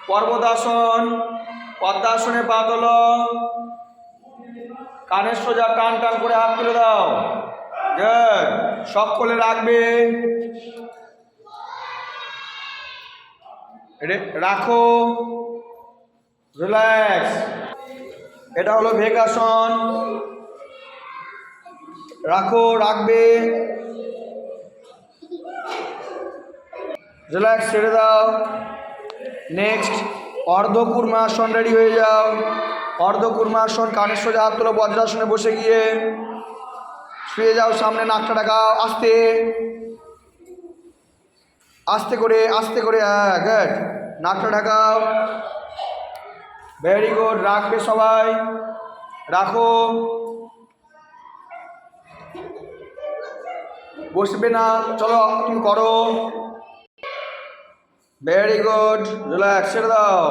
পর্বতাসন, পদ্মাসনে পা তোলো, কানের সোজা টান টান করে হাত তুলে দাও। গুড, সকলে রাখবে, রাখো, রিল্যাক্স। এটা হলো ভেগাসন, রাখো, রাখবে, রিল্যাক্স, ছেড়ে দাও। নেক্সট অর্ধকুর্মাসন, রেডি হয়ে যাও। অর্ধকুর্মাসন, কানের সোজা হাত তোলো, বজ্রাসনে বসে গিয়ে শুয়ে যাও, সামনে নাকটা ঢাকাও, আস্তে আস্তে করে, আস্তে করে, হ্যাঁ গুড, নাকটা ঢাকাও, ভেরি গুড। রাখবে সবাই, রাখো, বসবে না, চলো তুমি করো, ভেরি গুড, রিল্যাক্স, ছেড়ে দাও।